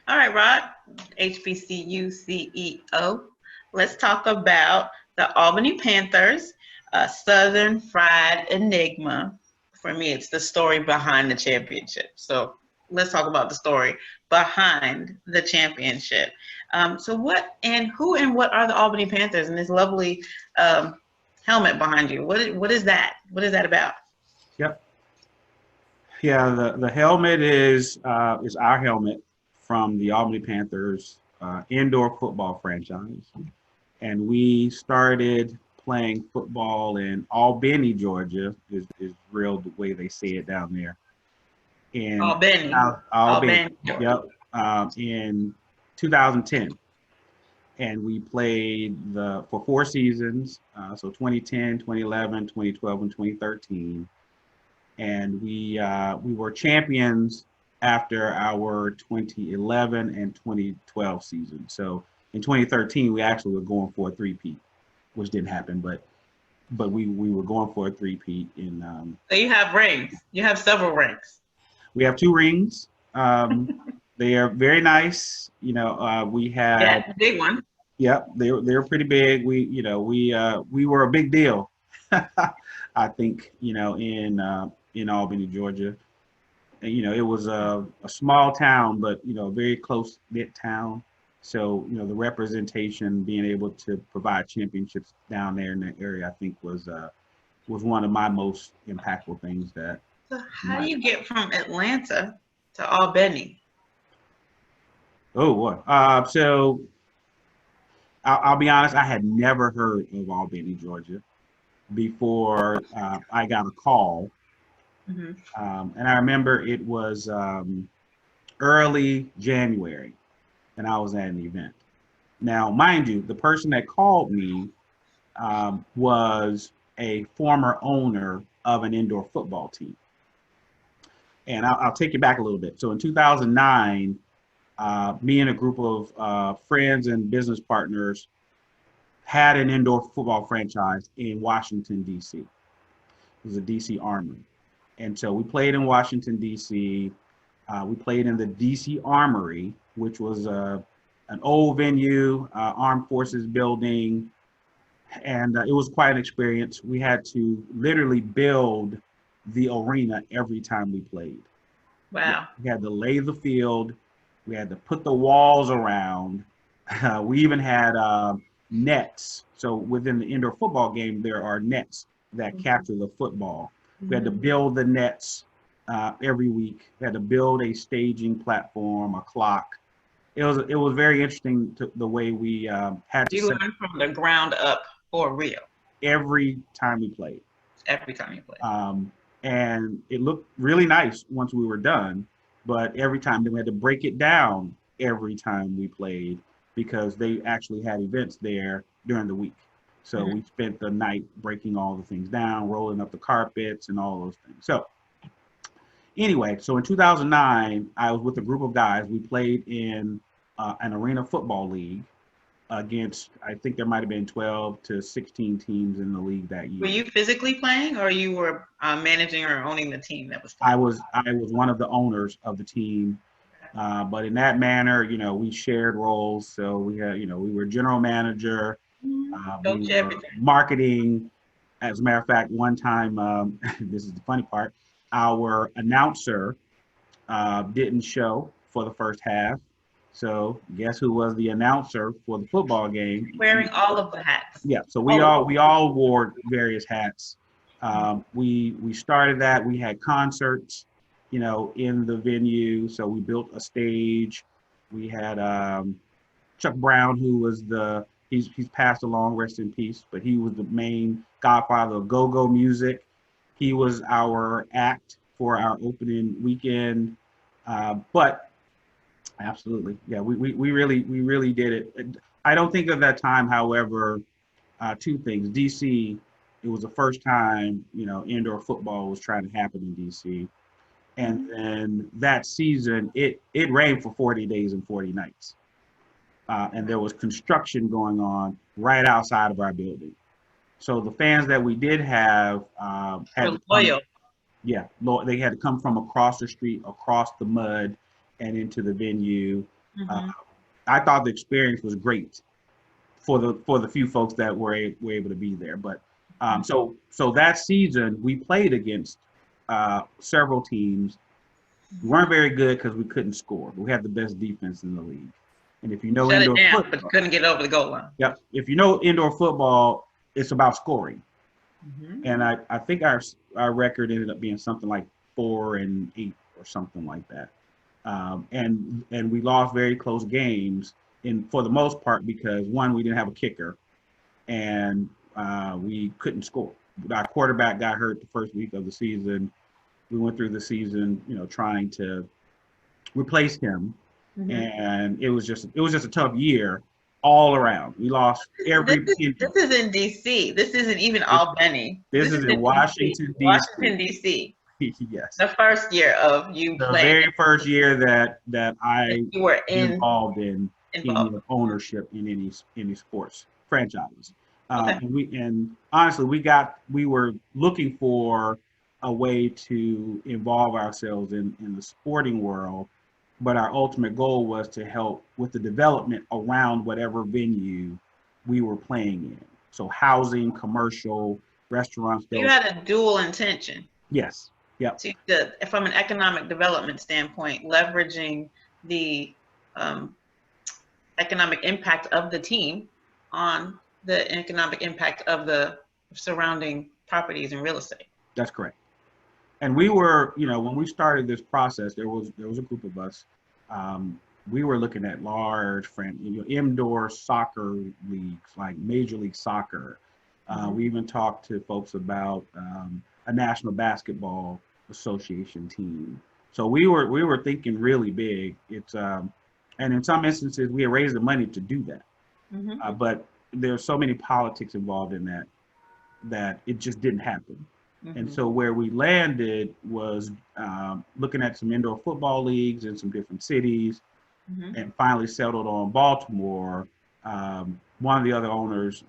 All right, Rod, HBCU CEO. Let's talk about the Albany Panthers, Southern Fried Enigma. For me, it's the story behind the championship. So let's talk about the story behind the championship. So who and what are the Albany Panthers and this lovely helmet behind you? What is that? What is that about? Yep. Yeah, the helmet is our helmet from the Albany Panthers indoor football franchise, and we started playing football in Albany, Georgia. Is real the way they say it down there. In Albany. Albany, Albany. yep, in 2010, and we played for 4 seasons, so 2010, 2011, 2012, and 2013. And we were champions after our 2011 and 2012 season. So in 2013, we actually were going for a three-peat, which didn't happen, but we were going for a three-peat in. So you have rings. You have several rings. We have 2 rings. They are very nice. We had big one. Yep, they're pretty big. We were a big deal. I think in Albany, Georgia. And, it was a small town, but very close knit town. So the representation, being able to provide championships down there in that area, I think was one of my most impactful things. So how do you get from Atlanta to Albany? Oh boy. So I'll be honest, I had never heard of Albany, Georgia before I got a call. Mm-hmm. And I remember it was early January, and I was at an event. Now, mind you, the person that called me was a former owner of an indoor football team. And I'll take you back a little bit. So in 2009, me and a group of friends and business partners had an indoor football franchise in Washington, D.C. It was a D.C. Armory. And so we played in Washington, D.C. We played in the D.C. Armory, which was an old venue, Armed Forces building. And it was quite an experience. We had to literally build the arena every time we played. Wow. We had to lay the field. We had to put the walls around. We even had nets. So within the indoor football game, there are nets that capture the football. We had to build the nets every week. We had to build a staging platform, a clock. It was very interesting the way we had to. You learned from the ground up for real. Every time we played. Every time you played. And it looked really nice once we were done, but every time we had to break it down every time we played because they actually had events there during the week. So we spent the night breaking all the things down, rolling up the carpets and all those things. So anyway, so in 2009, I was with a group of guys. We played in an arena football league against, I think there might have been 12 to 16 teams in the league that year. Were you physically playing, or you were managing or owning the team that was playing? I was one of the owners of the team. But in that manner, we shared roles. So we had, we were general manager, we were marketing. As a matter of fact, one time, this is the funny part, our announcer didn't show for the first half. So guess who was the announcer for the football game? Wearing all of the hats. Yeah. So we all wore various hats. We started that. We had concerts, in the venue. So we built a stage. We had Chuck Brown, who was he's passed along, rest in peace, but he was the main godfather of go-go music. He was our act for our opening weekend. But absolutely, yeah, we really did it. I don't think of that time, however, 2 things. DC, it was the first time, indoor football was trying to happen in DC. And then that season, it rained for 40 days and 40 nights. And there was construction going on right outside of our building. So the fans that we did have had loyal. They had to come from across the street, across the mud, and into the venue. Mm-hmm. I thought the experience was great for the few folks that were able to be there. But so that season we played against several teams. We weren't very good because we couldn't score. We had the best defense in the league. And if you know Shut it indoor down, but football, couldn't get over the goal line. yep. If you know indoor football, it's about scoring. Mm-hmm. And I think our record ended up being something like 4-8 or something like that. And we lost very close games for the most part because one, we didn't have a kicker, and we couldn't score. Our quarterback got hurt the first week of the season. We went through the season, trying to replace him, Mm-hmm. and it was just a tough year all around. We lost every penny. This is in DC. This isn't even Albany. This is in Washington, D.C. Washington, D.C. Yes. The first year of you The playing. very first year that I You were involved in ownership in any sports franchise. Okay. And honestly, we were looking for a way to involve ourselves in the sporting world, but our ultimate goal was to help with the development around whatever venue we were playing in. So housing, commercial, restaurants. You had a dual intention. Yes. Yep. From an economic development standpoint, leveraging the economic impact of the team on the economic impact of the surrounding properties and real estate. That's correct. And we were, when we started this process, there was a group of us. We were looking at large indoor soccer leagues, like Major League Soccer. We even talked to folks about a National Basketball Association team. So we were thinking really big. It's and in some instances we had raised the money to do that, but there's so many politics involved in that it just didn't happen. And so where we landed was looking at some indoor football leagues in some different cities, and finally settled on Baltimore. One of the other owners,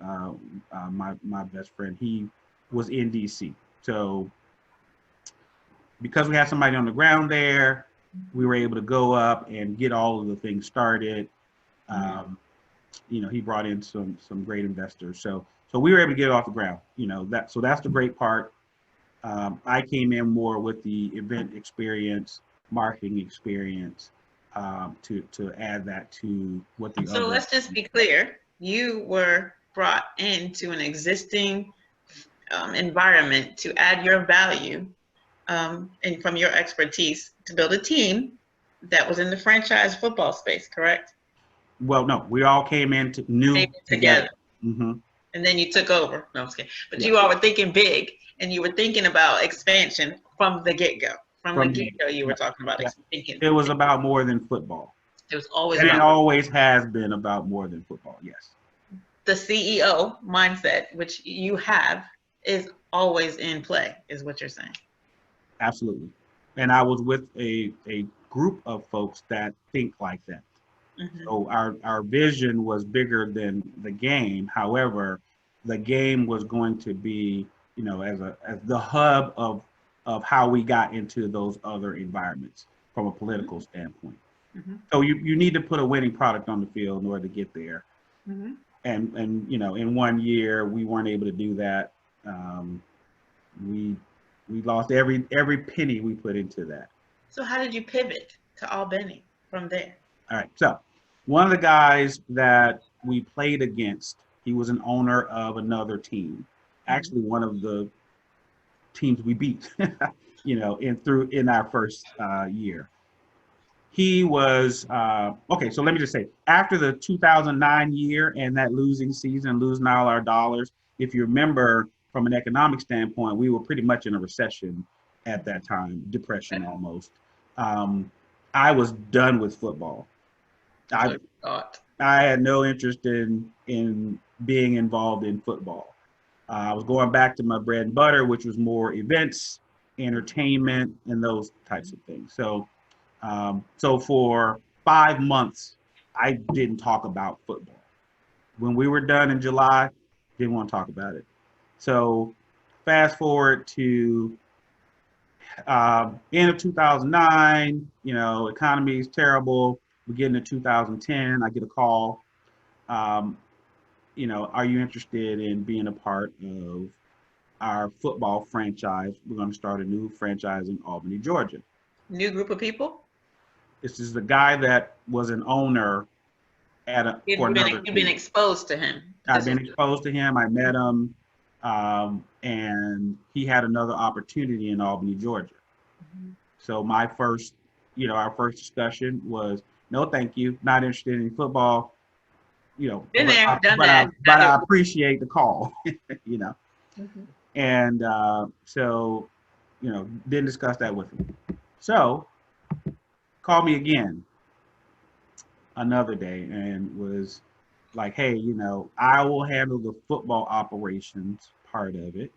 my best friend, he was in DC. So because we had somebody on the ground there, we were able to go up and get all of the things started. He brought in some great investors. So we were able to get it off the ground. So that's the great part. I came in more with the event experience, marketing experience, to add that to what the other. So let's just be clear. You were brought into an existing environment to add your value and from your expertise to build a team that was in the franchise football space, correct? Well, no, we all came in together. And then you took over. No, I'm just kidding. But you all were thinking big, and you were thinking about expansion from the get-go. From the get-go, you were talking about thinking. It was about more than football. It was always and about it always has been about more than football, yes. The CEO mindset, which you have, is always in play, is what you're saying. Absolutely. And I was with a group of folks that think like that. So our vision was bigger than the game. However, the game was going to be, as the hub of how we got into those other environments from a political standpoint. So you need to put a winning product on the field in order to get there. And in 1 year we weren't able to do that. We lost every penny we put into that. So how did you pivot to Albany from there? All right. So one of the guys that we played against, he was an owner of another team. Actually, one of the teams we beat, in our first year. He was okay. So let me just say, after the 2009 year and that losing season, losing all our dollars, if you remember, from an economic standpoint, we were pretty much in a recession at that time, depression almost. I was done with football. I had no interest in being involved in football. I was going back to my bread and butter, which was more events, entertainment, and those types of things. So for 5 months, I didn't talk about football. When we were done in July, didn't want to talk about it. So fast forward to end of 2009, economy is terrible. We get into 2010. I get a call. You know, are you interested in being a part of our football franchise? We're going to start a new franchise in Albany, Georgia. New group of people? This is the guy that was an owner for another You've been exposed to him. I've been exposed to him. I met him, and he had another opportunity in Albany, Georgia. Mm-hmm. So my first, you know, our first discussion was, no, thank you, not interested in football. You know, Been there, done that. But I appreciate the call, you know. Mm-hmm. And so, you know, didn't discuss that with him. So, called me again another day and was like, hey, you know, I will handle the football operations part of it.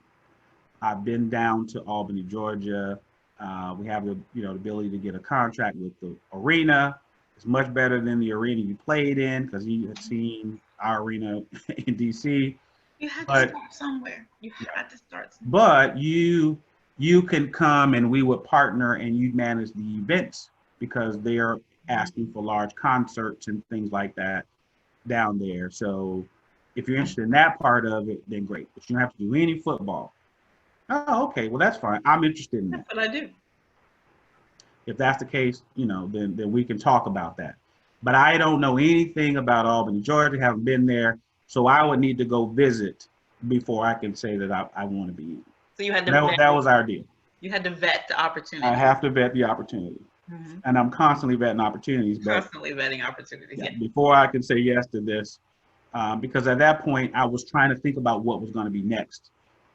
I've been down to Albany, Georgia. We have the, you know, the ability to get a contract with the arena. It's much better than the arena you played in because you had seen our arena in DC. You had to start somewhere. You had to start somewhere. But you can come and we would partner and you'd manage the events because they're asking for large concerts and things like that down there. So if you're interested in that part of it, then great. But you don't have to do any football. Oh, okay. Well, that's fine. I'm interested in that. That's what I do. If that's the case, you know, then we can talk about that. But I don't know anything about Albany, Georgia, haven't been there. So I would need to go visit before I can say that I want to be in. So you had to that was our deal. You had to vet the opportunity. I have to vet the opportunity. Mm-hmm. And I'm constantly vetting opportunities. Constantly vetting opportunities. Yeah, before I can say yes to this, because at that point I was trying to think about what was going to be next,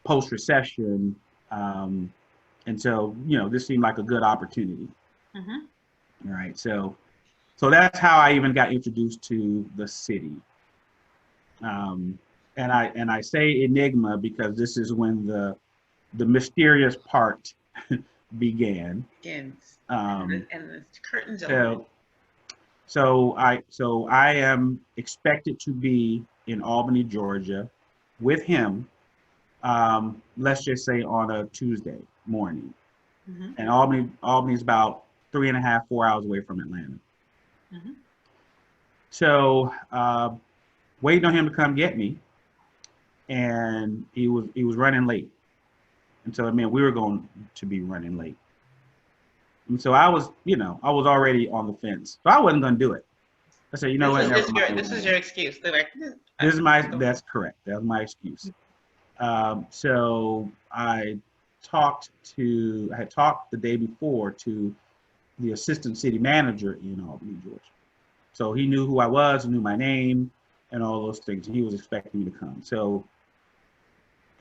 post-recession, and so you know this seemed like a good opportunity. Mm-hmm. All right, so that's how I even got introduced to the city. And I say Enigma because this is when the mysterious part began. And the curtains open. So I am expected to be in Albany, Georgia, with him. Let's just say on a Tuesday morning, mm-hmm. And Albany is about 3.5, 4 hours away from Atlanta. Mm-hmm. So waiting on him to come get me, and he was running late, and so I mean we were going to be running late. And so I was already on the fence. So I wasn't going to do it. I said, you know what? This is your excuse. That's correct. That's my excuse. So I had talked the day before to the assistant city manager in Albany, Georgia. So he knew who I was, he knew my name and all those things. And he was expecting me to come. So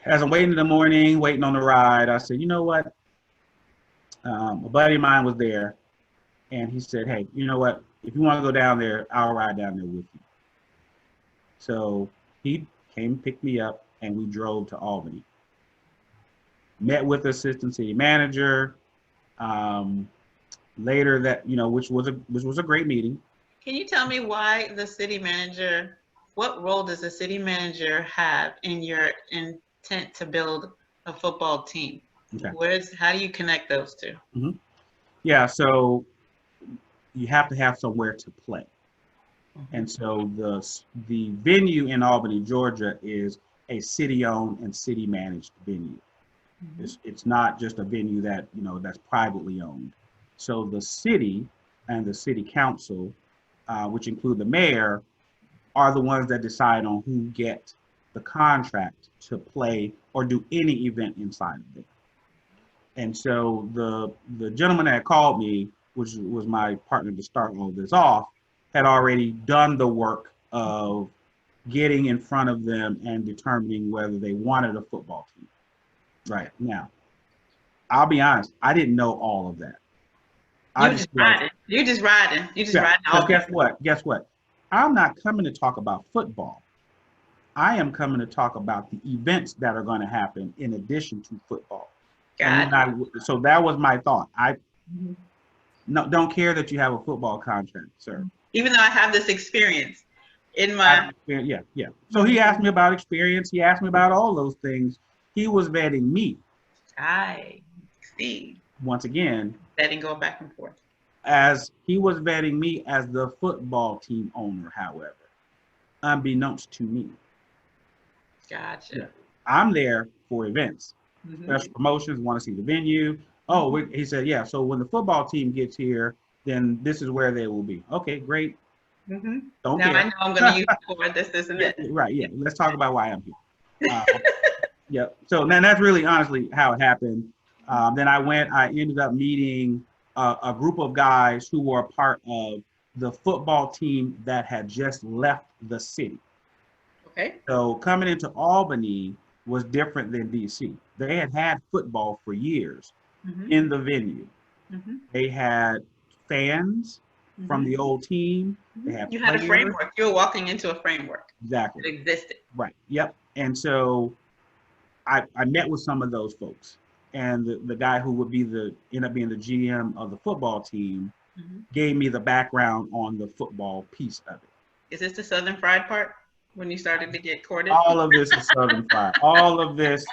as I'm waiting in the morning, waiting on the ride, I said, you know what? A buddy of mine was there, and he said, hey, you know what? If you want to go down there, I'll ride down there with you. So he came, picked me up, and we drove to Albany. Met with the assistant city manager. Later that, which was a great meeting. Can you tell me why the city manager, what role does the city manager have in your intent to build a football team? Okay. How do you connect those two? Mm-hmm. Yeah, so you have to have somewhere to play. Mm-hmm. And so the venue in Albany, Georgia is a city-owned and city-managed venue. Mm-hmm. It's not just a venue that, that's privately owned. So the city and the city council, which include the mayor, are the ones that decide on who get the contract to play or do any event inside of it. And so the gentleman that called me, which was my partner to start all this off, had already done the work of getting in front of them and determining whether they wanted a football team. Right. Now, I'll be honest, I didn't know all of that. You're just riding. Guess what? I'm not coming to talk about football. I am coming to talk about the events that are going to happen in addition to football. So that was my thought. I don't care that you have a football contract, sir. Even though I have this experience in my... Yeah. So he asked me about experience. He asked me about all those things. He was vetting me. I see. Once again. Vetting going back and forth. As he was vetting me as the football team owner, however, unbeknownst to me. Yeah. Gotcha. I'm there for events, Mm-hmm. special promotions, want to see the venue. Oh, he said, yeah, so when the football team gets here, then this is where they will be. Okay, great. Mm-hmm. Don't Now I care. know I'm going to use it for this, and Yeah, this. right, yeah. Let's talk about why I'm here. Yeah. So then that's really honestly how it happened. Then I ended up meeting a group of guys who were a part of the football team that had just left the city. Okay. So coming into Albany was different than DC. They had had football for years Mm-hmm. in the venue. Mm-hmm. They had fans from Mm-hmm. the old team. They had You had a players. framework. You were walking into a framework Exactly. that existed. Right. Yep. And so I met with some of those folks, and the guy who would end up being the GM of the football team Mm-hmm. gave me the background on the football piece of it. Is this the Southern Fried part when you started to get courted? All of this is Southern Fried. All of this,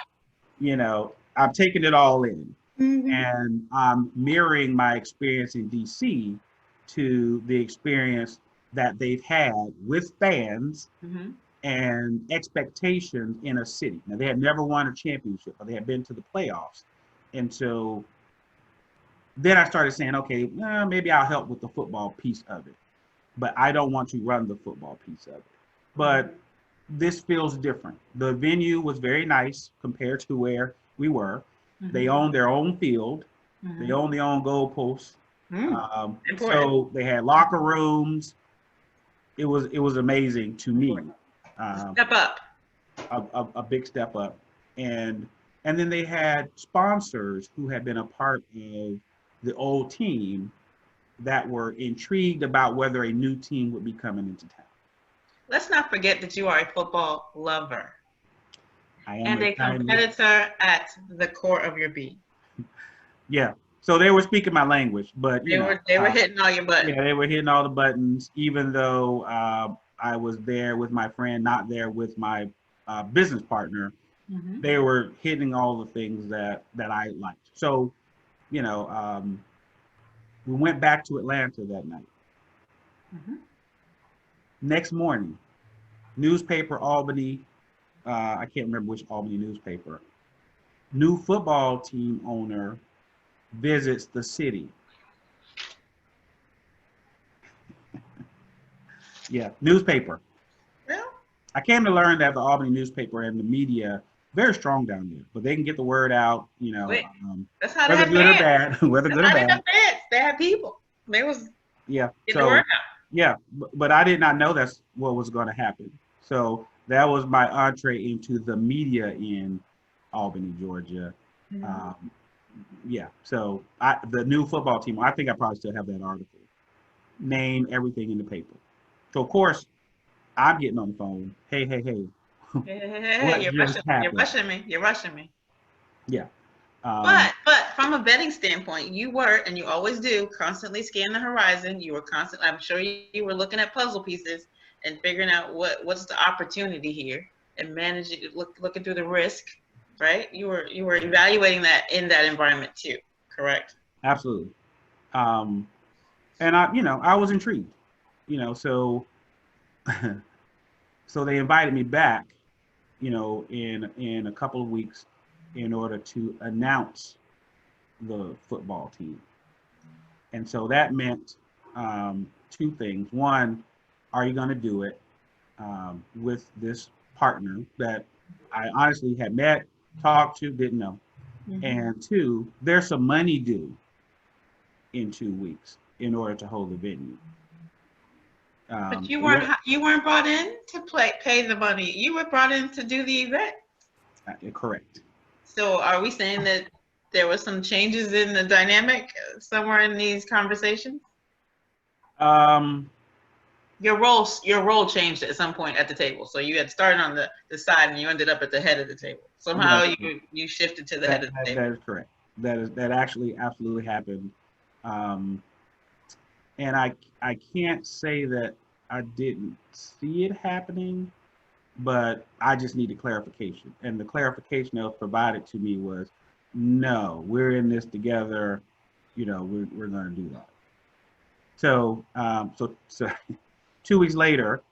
I'm taking it all in, Mm-hmm. and I'm mirroring my experience in DC to the experience that they've had with fans Mm-hmm. and expectations in a city. Now, they had never won a championship, but they had been to the playoffs. And so then I started saying, okay, maybe I'll help with the football piece of it, but I don't want to run the football piece of it. But this feels different. The venue was very nice compared to where we were. Mm-hmm. They own their own field. Mm-hmm. They own their own goalposts. Important. So they had locker rooms. It was amazing to me. Step up. A big step up, and then they had sponsors who had been a part of the old team that were intrigued about whether a new team would be coming into town. Let's not forget that you are a football lover I am and a tiny, competitor at the core of your being. yeah. So they were speaking my language, but They were hitting all your buttons. Yeah, they were hitting all the buttons, even though I was there with my friend, not there with my business partner. Mm-hmm. They were hitting all the things that I liked. So, we went back to Atlanta that night. Mm-hmm. Next morning, newspaper Albany, I can't remember which Albany newspaper, new football team owner visits the city. Yeah, newspaper. Well, I came to learn that the Albany newspaper and the media very strong down there, but they can get the word out, that's how whether they good or fans. bad, whether That's good or how bad. they had people. They was Yeah. getting the word out. Yeah, but I did not know that's what was going to happen. So that was my entree into the media in Albany, Georgia. Mm-hmm. Yeah. So the new football team, I think I probably still have that article. Name, everything in the paper. So of course, I'm getting on the phone. Hey, Hey, what just happened? You're rushing me. Yeah. But from a betting standpoint, you were, and you always do, constantly scan the horizon. You were constantly, I'm sure you were looking at puzzle pieces and figuring out what's the opportunity here and managing, looking through the risk, right? You were evaluating that in that environment too, correct? Absolutely. And I was intrigued, so so they invited me back, in a couple of weeks in order to announce the football team. And so that meant two things. One, are you going to do it with this partner that I honestly had met, talked to, didn't know? Mm-hmm. And two, there's some money due in 2 weeks in order to hold the venue. But you weren't brought in to pay the money. You were brought in to do the event. Correct. So are we saying that there were some changes in the dynamic somewhere in these conversations? Your role changed at some point at the table. So you had started on the side and you ended up at the head of the table. Somehow you shifted to the head of the table. That is correct. That actually absolutely happened. And I can't say that I didn't see it happening, but I just needed clarification. And the clarification that was provided to me was, no, we're in this together. We're going to do that. So 2 weeks later,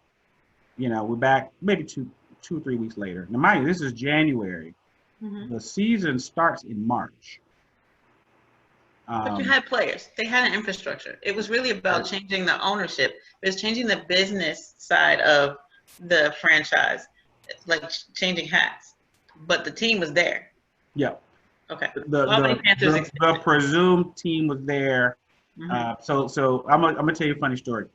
we're back. Maybe two or 3 weeks later. Now, mind you, this is January. Mm-hmm. The season starts in March. But you had players. They had an infrastructure. It was really about changing the ownership. It was changing the business side of the franchise, like changing hats. But the team was there. Yeah. Okay. The presumed team was there. Mm-hmm. So I'm gonna tell you a funny story.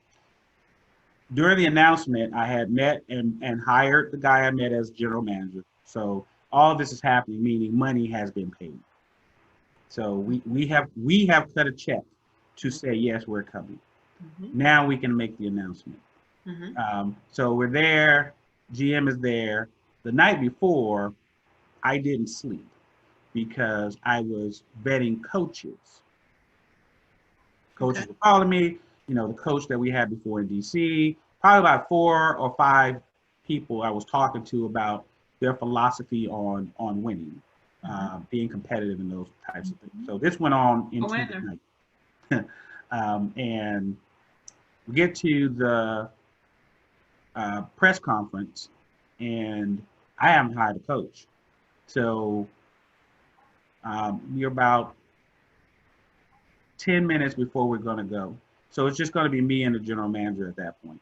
During the announcement, I had met and hired the guy I met as general manager. So all of this is happening, meaning money has been paid. So we have cut a check to say yes, we're coming. Mm-hmm. Now we can make the announcement. Mm-hmm. So we're there. GM is there. The night before, I didn't sleep because I was vetting coaches. Coaches were calling me. The coach that we had before in DC, probably about 4 or 5 people I was talking to about their philosophy on winning, being competitive and those types of things. So this went on into the night. And we get to the press conference, and I haven't hired a coach. So we're about 10 minutes before we're going to go. So it's just going to be me and the general manager at that point.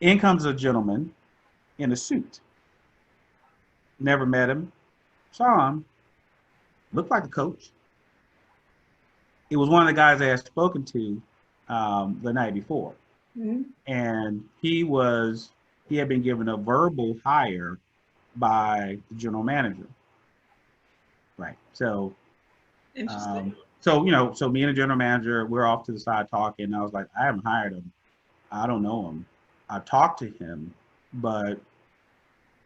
In comes a gentleman in a suit. Never met him. Saw him. Looked like a coach. It was one of the guys I had spoken to the night before. Mm-hmm. And he had been given a verbal hire by the general manager. Right. So Interesting. So me and the general manager, we're off to the side talking. I was like, I haven't hired him. I don't know him. I talked to him, but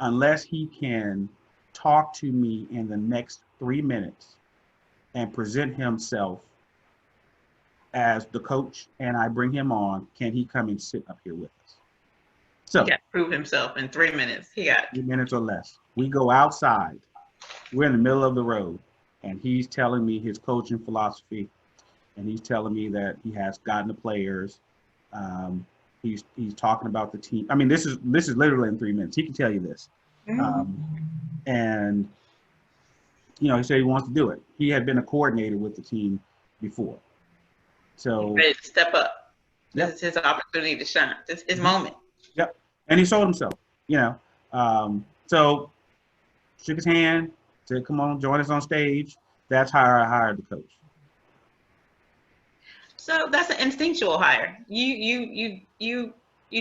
unless he can talk to me in the next 3 minutes and present himself as the coach and I bring him on, can he come and sit up here with us? So he got to prove himself in 3 minutes. 3 minutes or less. We go outside. We're in the middle of the road, and he's telling me his coaching philosophy, and he's telling me that he has gotten the players. He's talking about the team. I mean, this is literally in 3 minutes. He can tell you this. And he said he wants to do it. He had been a coordinator with the team before. So he's ready to step up. This is his opportunity to shine. This is his moment. Yep. And he sold himself, So shook his hand, said, come on, join us on stage. That's how I hired the coach. So that's an instinctual hire. You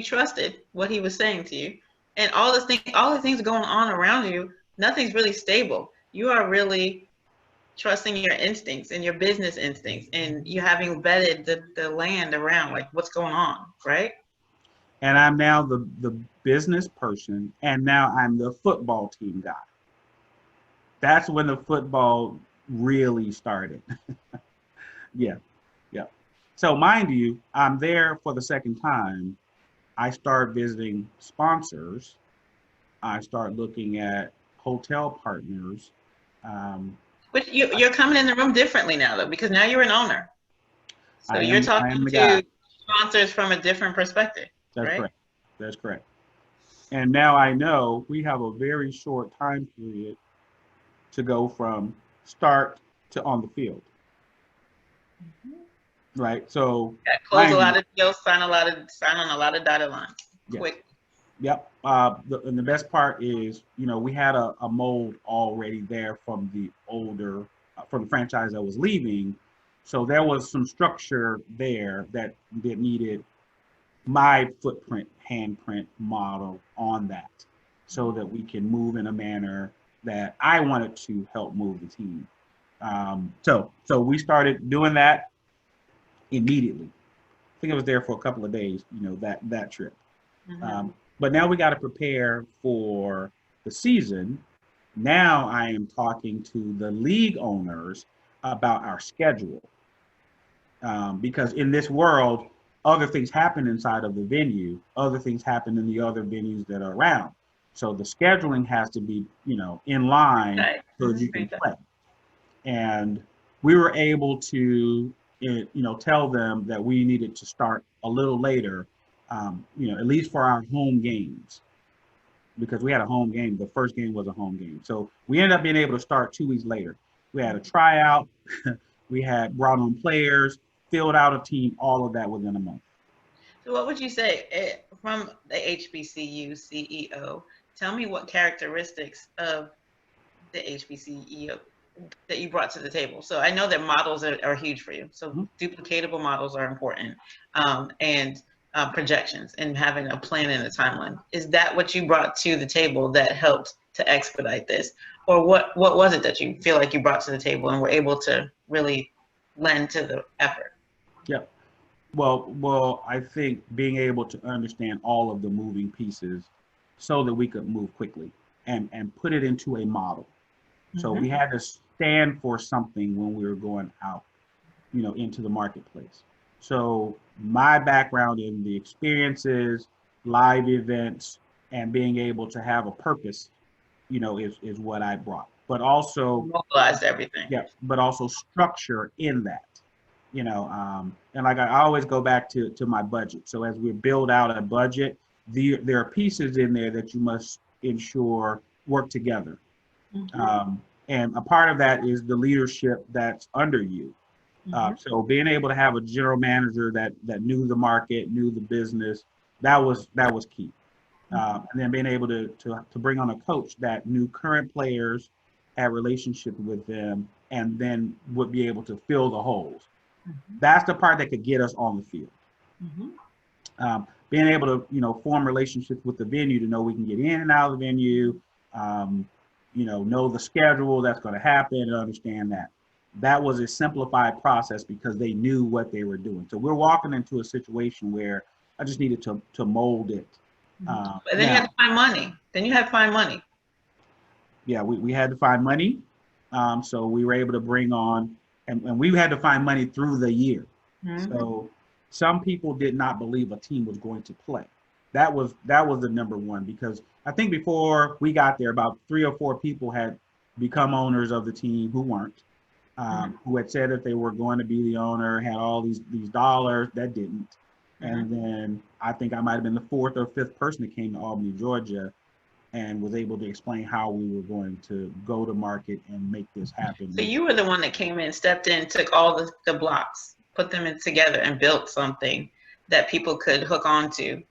trusted what he was saying to you, and all the things going on around you. Nothing's really stable. You are really trusting your instincts and your business instincts, and you having vetted the land around, like what's going on, right? And I'm now the business person, and now I'm the football team guy. That's when the football really started. Yeah. So mind you, I'm there for the second time. I start visiting sponsors. I start looking at hotel partners. But you're coming in the room differently now, though, because now you're an owner. So you're talking to sponsors from a different perspective. That's right? correct. That's correct. And now I know we have a very short time period to go from start to on the field. Mm-hmm. Right. So close a lot of deals, sign on a lot of dotted lines. Quick. Yep. And the best part is, we had a mold already there from the franchise that was leaving. So there was some structure there that needed my footprint, handprint model on that, so that we can move in a manner that I wanted to help move the team. So we started doing that immediately. I think I was there for a couple of days, that trip. Mm-hmm. But now we got to prepare for the season. Now I am talking to the league owners about our schedule. Because in this world, other things happen inside of the venue, other things happen in the other venues that are around. So the scheduling has to be, in line so you can play. And we were able to tell them that we needed to start a little later, at least for our home games, because we had a home game. The first game was a home game. So we ended up being able to start 2 weeks later. We had a tryout. We had brought on players, filled out a team, all of that within a month. So what would you say from the HBCU CEO? Tell me what characteristics of the HBCU that you brought to the table. So I know that models are huge for you. So duplicatable models are important, and projections and having a plan and a timeline. Is that what you brought to the table that helped to expedite this? Or what was it that you feel like you brought to the table and were able to really lend to the effort? Yeah. Well, I think being able to understand all of the moving pieces so that we could move quickly and put it into a model. So we had to stand for something when we were going out, into the marketplace. So my background in the experiences, live events, and being able to have a purpose, is what I brought. But also mobilized everything. Yeah, but also structure in that. And like I always go back to my budget. So as we build out a budget, there are pieces in there that you must ensure work together. And a part of that is the leadership that's under you. So being able to have a general manager that knew the market, knew the business, that was key. And then being able to bring on a coach that knew current players, had relationship with them, and then would be able to fill the holes. That's the part that could get us on the field. Being able to, form relationships with the venue to know we can get in and out of the venue, know the schedule that's going to happen and understand that. That was a simplified process because they knew what they were doing. So we're walking into a situation where I just needed to mold it. But then you had to find money. Yeah, we had to find money. So we were able to bring on, and we had to find money through the year. So some people did not believe a team was going to play. That was the number one, because I think before we got there, about 3 or 4 people had become owners of the team who weren't, who had said that they were going to be the owner, had all these dollars that didn't. And then I think I might have been the 4th or 5th person that came to Albany, Georgia, and was able to explain how we were going to go to market and make this happen. So you were the one that came in, stepped in, took all the blocks, put them in together, and built something that people could hook onto